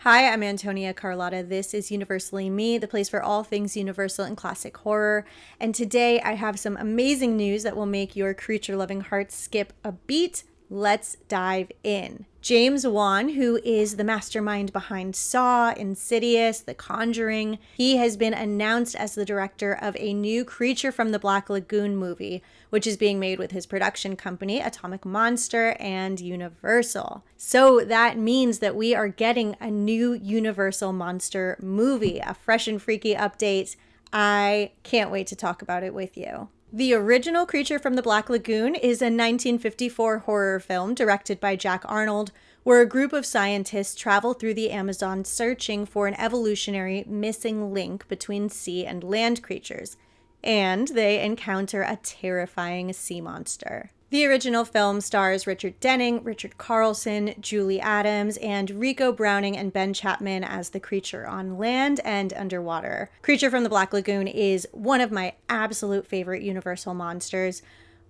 Hi, I'm Antonia Carlotta. This is Universally Me, the place for all things universal and classic horror. And today I have some amazing news that will make your creature-loving heart skip a beat. Let's dive in. James Wan, who is the mastermind behind Saw, Insidious, The Conjuring, he has been announced as the director of a new Creature from the Black Lagoon movie, which is being made with his production company, Atomic Monster and Universal. So that means that we are getting a new Universal Monster movie, a fresh and freaky update. I can't wait to talk about it with you. The original Creature from the Black Lagoon is a 1954 horror film directed by Jack Arnold, where a group of scientists travel through the Amazon searching for an evolutionary missing link between sea and land creatures, and they encounter a terrifying sea monster. The original film stars Richard Denning, Richard Carlson, Julie Adams, and Rico Browning and Ben Chapman as the creature on land and underwater. Creature from the Black Lagoon is one of my absolute favorite Universal monsters.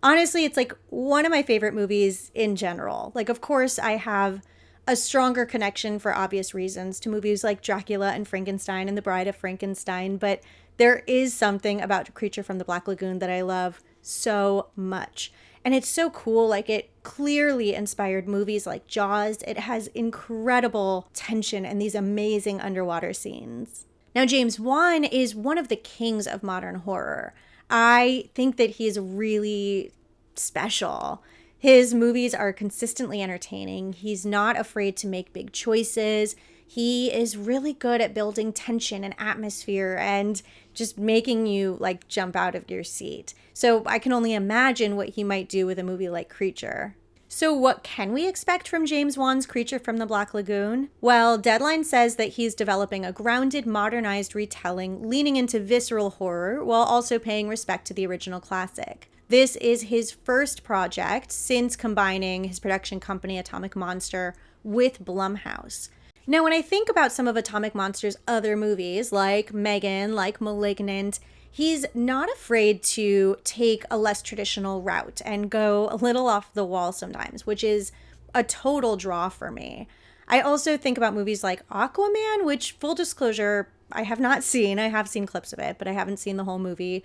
Honestly, it's like one of my favorite movies in general. Like, of course, I have a stronger connection for obvious reasons to movies like Dracula and Frankenstein and The Bride of Frankenstein, but there is something about Creature from the Black Lagoon that I love so much. And it's so cool, like it clearly inspired movies like Jaws. It has incredible tension and these amazing underwater scenes. Now, James Wan is one of the kings of modern horror. I think that he's really special. His movies are consistently entertaining. He's not afraid to make big choices. He is really good at building tension and atmosphere and just making you like jump out of your seat. So I can only imagine what he might do with a movie like Creature. So what can we expect from James Wan's Creature from the Black Lagoon? Well, Deadline says that he's developing a grounded, modernized retelling leaning into visceral horror while also paying respect to the original classic. This is his first project since combining his production company Atomic Monster with Blumhouse. Now, when I think about some of Atomic Monster's other movies, like Megan, like Malignant, he's not afraid to take a less traditional route and go a little off the wall sometimes, which is a total draw for me. I also think about movies like Aquaman, which, full disclosure, I have not seen. I have seen clips of it, but I haven't seen the whole movie.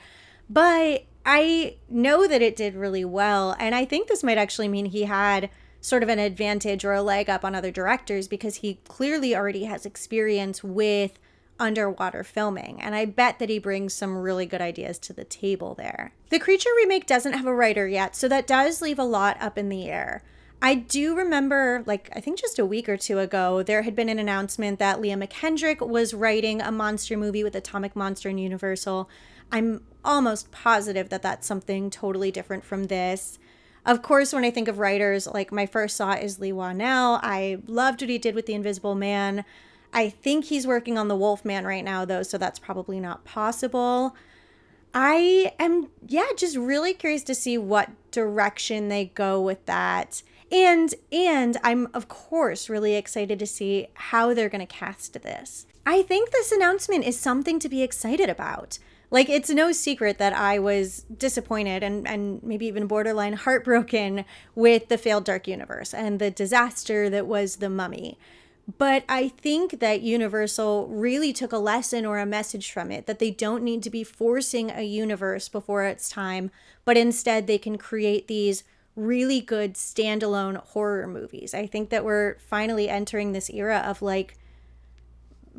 But I know that it did really well, and I think this might actually mean he had sort of an advantage or a leg up on other directors because he clearly already has experience with underwater filming, and I bet that he brings some really good ideas to the table there. The Creature remake doesn't have a writer yet, so that does leave a lot up in the air. I do remember, like, I think just a week or two ago, there had been an announcement that Leah McKendrick was writing a monster movie with Atomic Monster and Universal. I'm almost positive that that's something totally different from this. Of course, when I think of writers, like my first thought is Leigh Whannell. I loved what he did with The Invisible Man. I think he's working on The Wolfman right now, though, so that's probably not possible. I am, just really curious to see what direction they go with that. And I'm, of course, really excited to see how they're going to cast this. I think this announcement is something to be excited about. Like, it's no secret that I was disappointed and maybe even borderline heartbroken with the failed Dark Universe and the disaster that was The Mummy. But I think that Universal really took a lesson or a message from it, that they don't need to be forcing a universe before it's time, but instead they can create these really good standalone horror movies. I think that we're finally entering this era of like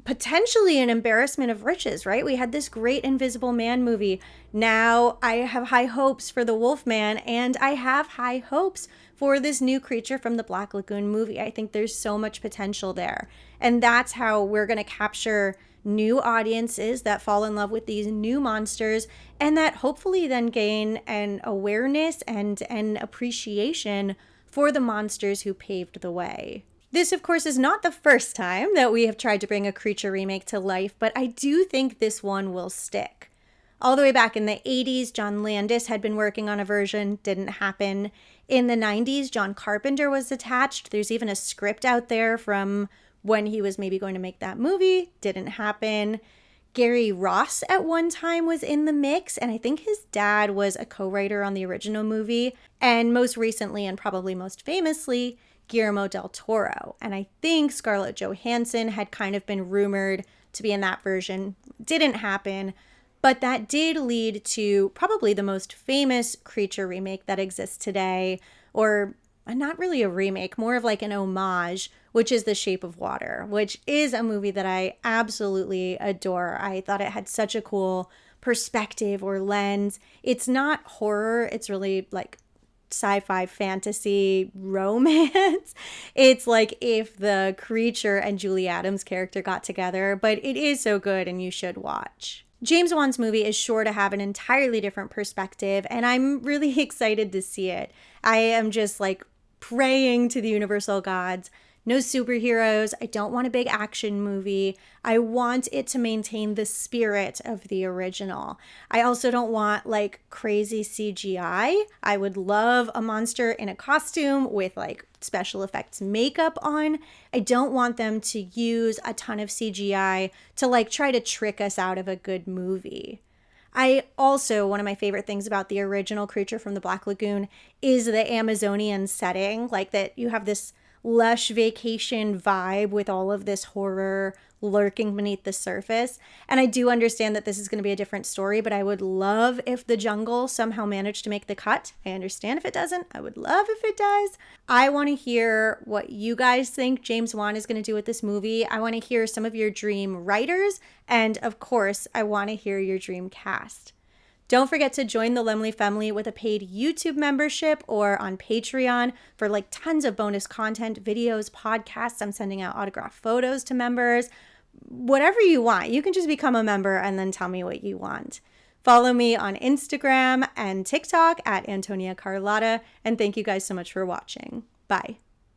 potentially an embarrassment of riches, right? We had this great Invisible Man movie. Now I have high hopes for The Wolfman, and I have high hopes for this new Creature from the Black Lagoon movie. I think there's so much potential there. And that's how we're going to capture new audiences that fall in love with these new monsters and that hopefully then gain an awareness and an appreciation for the monsters who paved the way. This, of course, is not the first time that we have tried to bring a Creature remake to life, but I do think this one will stick. All the way back in the 80s, John Landis had been working on a version, didn't happen. In the 90s, John Carpenter was attached. There's even a script out there from when he was maybe going to make that movie, didn't happen. Gary Ross at one time was in the mix, and I think his dad was a co-writer on the original movie. And most recently, and probably most famously, Guillermo del Toro. And I think Scarlett Johansson had kind of been rumored to be in that version. Didn't happen, but that did lead to probably the most famous creature remake that exists today, or not really a remake, more of like an homage, which is The Shape of Water, which is a movie that I absolutely adore. I thought it had such a cool perspective or lens. It's not horror, it's really like sci-fi fantasy romance. It's like if the creature and Julie Adams' character got together, but it is so good and you should watch. James Wan's movie is sure to have an entirely different perspective, and I'm really excited to see it. I am just like praying to the universal gods. No superheroes. I don't want a big action movie. I want it to maintain the spirit of the original. I also don't want like crazy CGI. I would love a monster in a costume with like special effects makeup on. I don't want them to use a ton of CGI to like try to trick us out of a good movie. One of my favorite things about the original Creature from the Black Lagoon is the Amazonian setting, like that you have this lush vacation vibe with all of this horror lurking beneath the surface. And I do understand that this is going to be a different story, but I would love if the jungle somehow managed to make the cut. I understand if it doesn't. I would love if it does. I want to hear what you guys think James Wan is going to do with this movie. I want to hear some of your dream writers. And of course, I want to hear your dream cast. Don't forget to join the Lemley family with a paid YouTube membership or on Patreon for like tons of bonus content, videos, podcasts. I'm sending out autographed photos to members. Whatever you want. You can just become a member and then tell me what you want. Follow me on Instagram and TikTok at Antonia Carlotta. And thank you guys so much for watching. Bye.